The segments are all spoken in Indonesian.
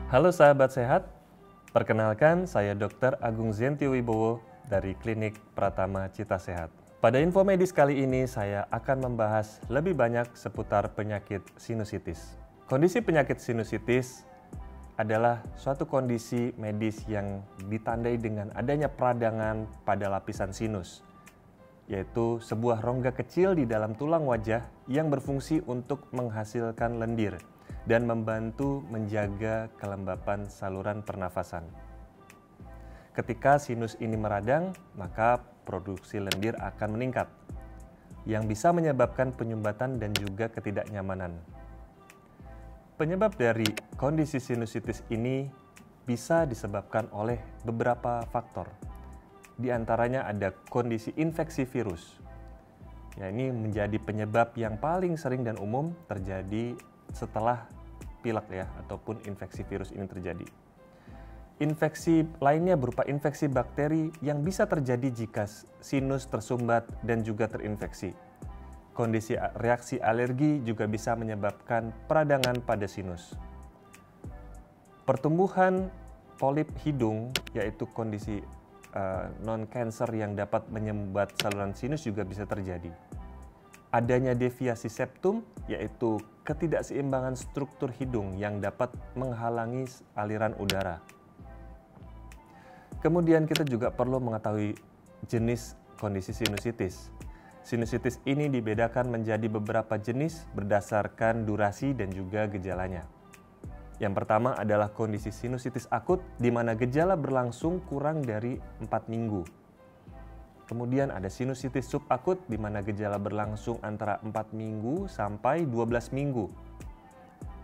Halo sahabat sehat, perkenalkan saya Dr. Agung Zentio Wibowo dari Klinik Pratama Cita Sehat. Pada info medis kali ini saya akan membahas lebih banyak seputar penyakit sinusitis. Kondisi penyakit sinusitis adalah suatu kondisi medis yang ditandai dengan adanya peradangan pada lapisan sinus, yaitu sebuah rongga kecil di dalam tulang wajah yang berfungsi untuk menghasilkan lendir dan membantu menjaga kelembapan saluran pernafasan. Ketika sinus ini meradang, maka produksi lendir akan meningkat, yang bisa menyebabkan penyumbatan dan juga ketidaknyamanan. Penyebab dari kondisi sinusitis ini bisa disebabkan oleh beberapa faktor. Di antaranya ada kondisi infeksi virus. Ya, ini menjadi penyebab yang paling sering dan umum terjadi setelah pilek ya, ataupun infeksi virus ini terjadi. Infeksi lainnya berupa infeksi bakteri yang bisa terjadi jika sinus tersumbat dan juga terinfeksi. Kondisi reaksi alergi juga bisa menyebabkan peradangan pada sinus. Pertumbuhan polip hidung, yaitu kondisi non-cancer yang dapat menyumbat saluran sinus juga bisa terjadi. Adanya deviasi septum, yaitu ketidakseimbangan struktur hidung yang dapat menghalangi aliran udara. Kemudian kita juga perlu mengetahui jenis kondisi sinusitis. Sinusitis ini dibedakan menjadi beberapa jenis berdasarkan durasi dan juga gejalanya. Yang pertama adalah kondisi sinusitis akut, di mana gejala berlangsung kurang dari 4 minggu. Kemudian ada sinusitis subakut, di mana gejala berlangsung antara 4 minggu sampai 12 minggu.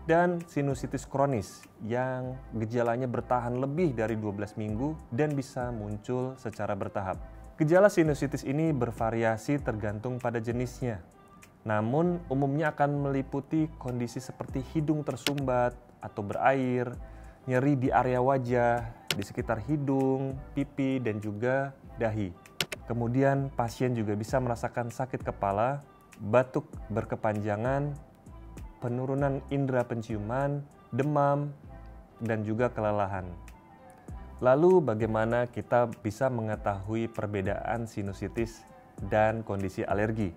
Dan sinusitis kronis, yang gejalanya bertahan lebih dari 12 minggu dan bisa muncul secara bertahap. Gejala sinusitis ini bervariasi tergantung pada jenisnya. Namun, umumnya akan meliputi kondisi seperti hidung tersumbat atau berair, nyeri di area wajah, di sekitar hidung, pipi, dan juga dahi. Kemudian pasien juga bisa merasakan sakit kepala, batuk berkepanjangan, penurunan indera penciuman, demam, dan juga kelelahan. Lalu bagaimana kita bisa mengetahui perbedaan sinusitis dan kondisi alergi?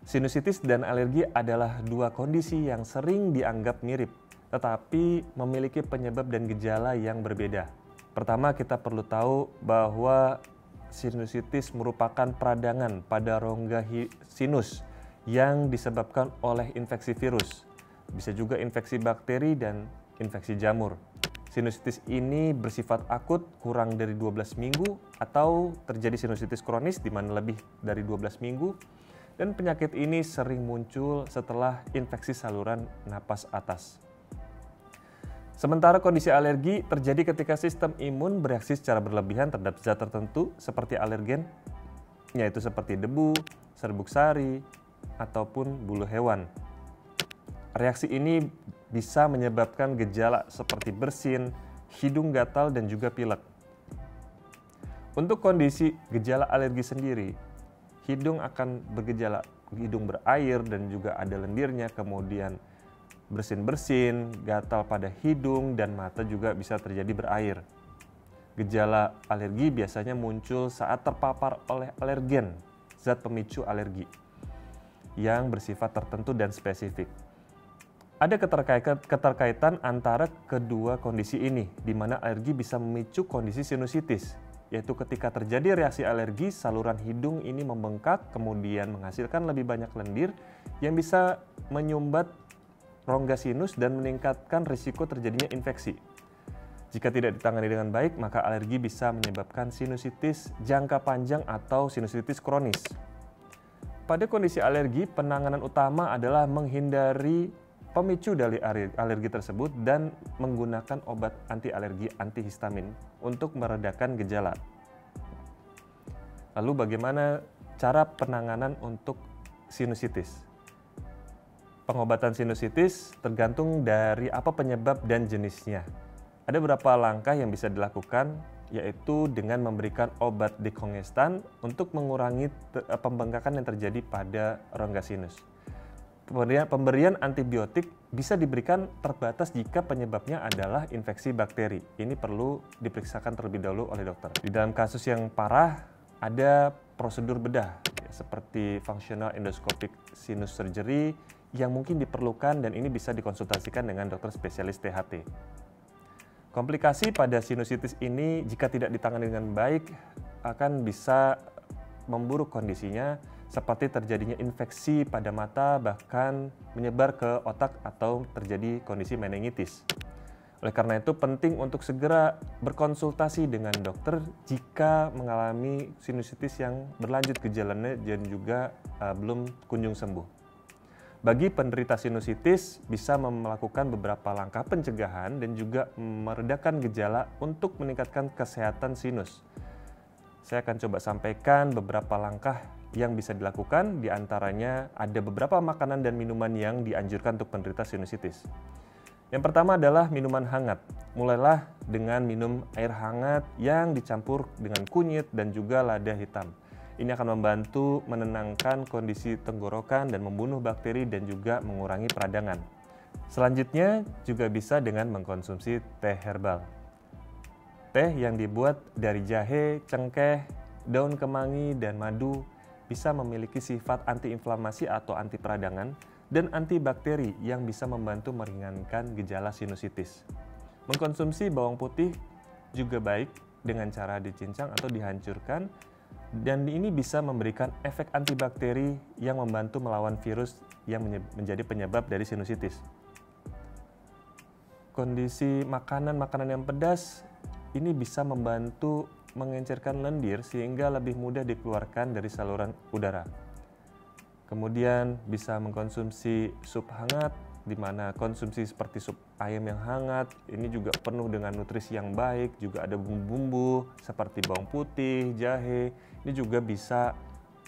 Sinusitis dan alergi adalah dua kondisi yang sering dianggap mirip, tetapi memiliki penyebab dan gejala yang berbeda. Pertama, kita perlu tahu bahwa sinusitis merupakan peradangan pada rongga sinus yang disebabkan oleh infeksi virus. Bisa juga infeksi bakteri dan infeksi jamur. Sinusitis ini bersifat akut kurang dari 12 minggu atau terjadi sinusitis kronis di mana lebih dari 12 minggu. Dan penyakit ini sering muncul setelah infeksi saluran napas atas. Sementara kondisi alergi terjadi ketika sistem imun bereaksi secara berlebihan terhadap zat tertentu seperti alergen, yaitu seperti debu, serbuk sari, ataupun bulu hewan. Reaksi ini bisa menyebabkan gejala seperti bersin, hidung gatal, dan juga pilek. Untuk kondisi gejala alergi sendiri, hidung akan bergejala hidung berair dan juga ada lendirnya, kemudian bersin-bersin, gatal pada hidung, dan mata juga bisa terjadi berair. Gejala alergi biasanya muncul saat terpapar oleh alergen, zat pemicu alergi, yang bersifat tertentu dan spesifik. Ada keterkaitan antara kedua kondisi ini, di mana alergi bisa memicu kondisi sinusitis, yaitu ketika terjadi reaksi alergi, saluran hidung ini membengkak, kemudian menghasilkan lebih banyak lendir yang bisa menyumbat rongga sinus dan meningkatkan risiko terjadinya infeksi. Jika tidak ditangani dengan baik, maka alergi bisa menyebabkan sinusitis jangka panjang atau sinusitis kronis. Pada kondisi alergi, penanganan utama adalah menghindari pemicu dari alergi tersebut dan menggunakan obat anti alergi antihistamin untuk meredakan gejala. Lalu bagaimana cara penanganan untuk sinusitis? Pengobatan sinusitis tergantung dari apa penyebab dan jenisnya. Ada beberapa langkah yang bisa dilakukan, yaitu dengan memberikan obat dekongestan untuk mengurangi pembengkakan yang terjadi pada rongga sinus. Pemberian antibiotik bisa diberikan terbatas jika penyebabnya adalah infeksi bakteri. Ini perlu diperiksakan terlebih dahulu oleh dokter. Di dalam kasus yang parah, ada prosedur bedah seperti functional endoscopic sinus surgery yang mungkin diperlukan, dan ini bisa dikonsultasikan dengan dokter spesialis THT. Komplikasi pada sinusitis ini jika tidak ditangani dengan baik akan bisa memburuk kondisinya, seperti terjadinya infeksi pada mata, bahkan menyebar ke otak atau terjadi kondisi meningitis. Oleh karena itu penting untuk segera berkonsultasi dengan dokter jika mengalami sinusitis yang berlanjut gejalanya dan juga belum kunjung sembuh. Bagi penderita sinusitis bisa melakukan beberapa langkah pencegahan dan juga meredakan gejala untuk meningkatkan kesehatan sinus. Saya akan coba sampaikan beberapa langkah yang bisa dilakukan, diantaranya ada beberapa makanan dan minuman yang dianjurkan untuk penderita sinusitis. Yang pertama adalah minuman hangat. Mulailah dengan minum air hangat yang dicampur dengan kunyit dan juga lada hitam. Ini akan membantu menenangkan kondisi tenggorokan dan membunuh bakteri dan juga mengurangi peradangan. Selanjutnya juga bisa dengan mengkonsumsi teh herbal. Teh yang dibuat dari jahe, cengkeh, daun kemangi, dan madu bisa memiliki sifat antiinflamasi atau anti peradangan dan antibakteri yang bisa membantu meringankan gejala sinusitis. Mengkonsumsi bawang putih juga baik dengan cara dicincang atau dihancurkan, dan ini bisa memberikan efek antibakteri yang membantu melawan virus yang menjadi penyebab dari sinusitis. Kondisi makanan-makanan yang pedas ini bisa membantu mengencerkan lendir sehingga lebih mudah dikeluarkan dari saluran udara. Kemudian bisa mengkonsumsi sup hangat, di mana konsumsi seperti sup ayam yang hangat ini juga penuh dengan nutrisi yang baik, juga ada bumbu-bumbu seperti bawang putih, jahe. Ini juga bisa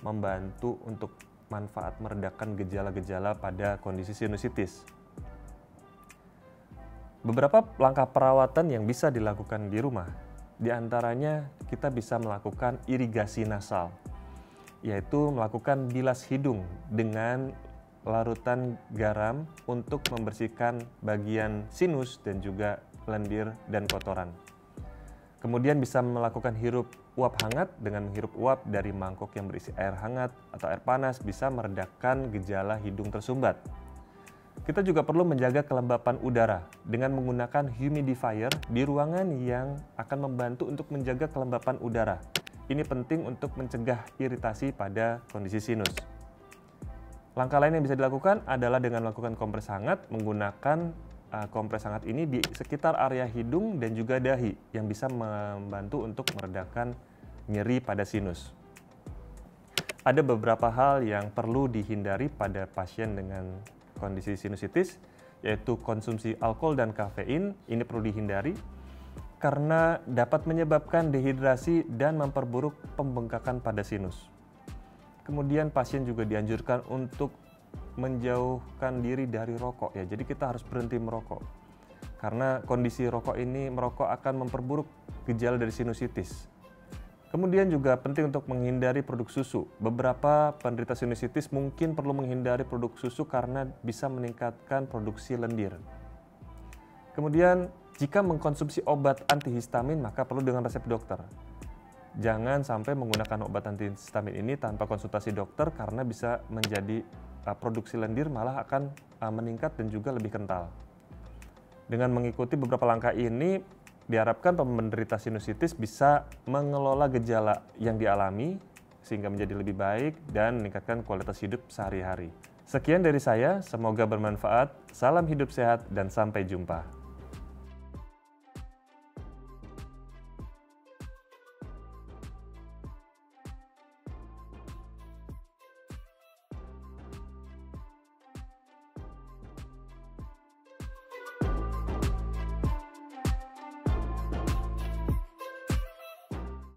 membantu untuk manfaat meredakan gejala-gejala pada kondisi sinusitis. Beberapa langkah perawatan yang bisa dilakukan di rumah. Di antaranya kita bisa melakukan irigasi nasal, yaitu melakukan bilas hidung dengan larutan garam untuk membersihkan bagian sinus dan juga lendir dan kotoran. Kemudian bisa melakukan hirup uap hangat dengan menghirup uap dari mangkok yang berisi air hangat atau air panas bisa meredakan gejala hidung tersumbat. Kita juga perlu menjaga kelembapan udara dengan menggunakan humidifier di ruangan yang akan membantu untuk menjaga kelembapan udara. Ini penting untuk mencegah iritasi pada kondisi sinus. Langkah lain yang bisa dilakukan adalah dengan melakukan kompres hangat, menggunakan kompres hangat ini di sekitar area hidung dan juga dahi yang bisa membantu untuk meredakan nyeri pada sinus. Ada beberapa hal yang perlu dihindari pada pasien dengan kondisi sinusitis, yaitu konsumsi alkohol dan kafein. Ini perlu dihindari karena dapat menyebabkan dehidrasi dan memperburuk pembengkakan pada sinus. Kemudian pasien juga dianjurkan untuk menjauhkan diri dari rokok ya. Jadi kita harus berhenti merokok. Karena kondisi merokok akan memperburuk gejala dari sinusitis. Kemudian juga penting untuk menghindari produk susu. Beberapa penderita sinusitis mungkin perlu menghindari produk susu karena bisa meningkatkan produksi lendir. Kemudian jika mengkonsumsi obat antihistamin maka perlu dengan resep dokter. Jangan sampai menggunakan obat antihistamin ini tanpa konsultasi dokter karena bisa menjadi produksi lendir malah akan meningkat dan juga lebih kental. Dengan mengikuti beberapa langkah ini, diharapkan penderita sinusitis bisa mengelola gejala yang dialami sehingga menjadi lebih baik dan meningkatkan kualitas hidup sehari-hari. Sekian dari saya, semoga bermanfaat. Salam hidup sehat dan sampai jumpa.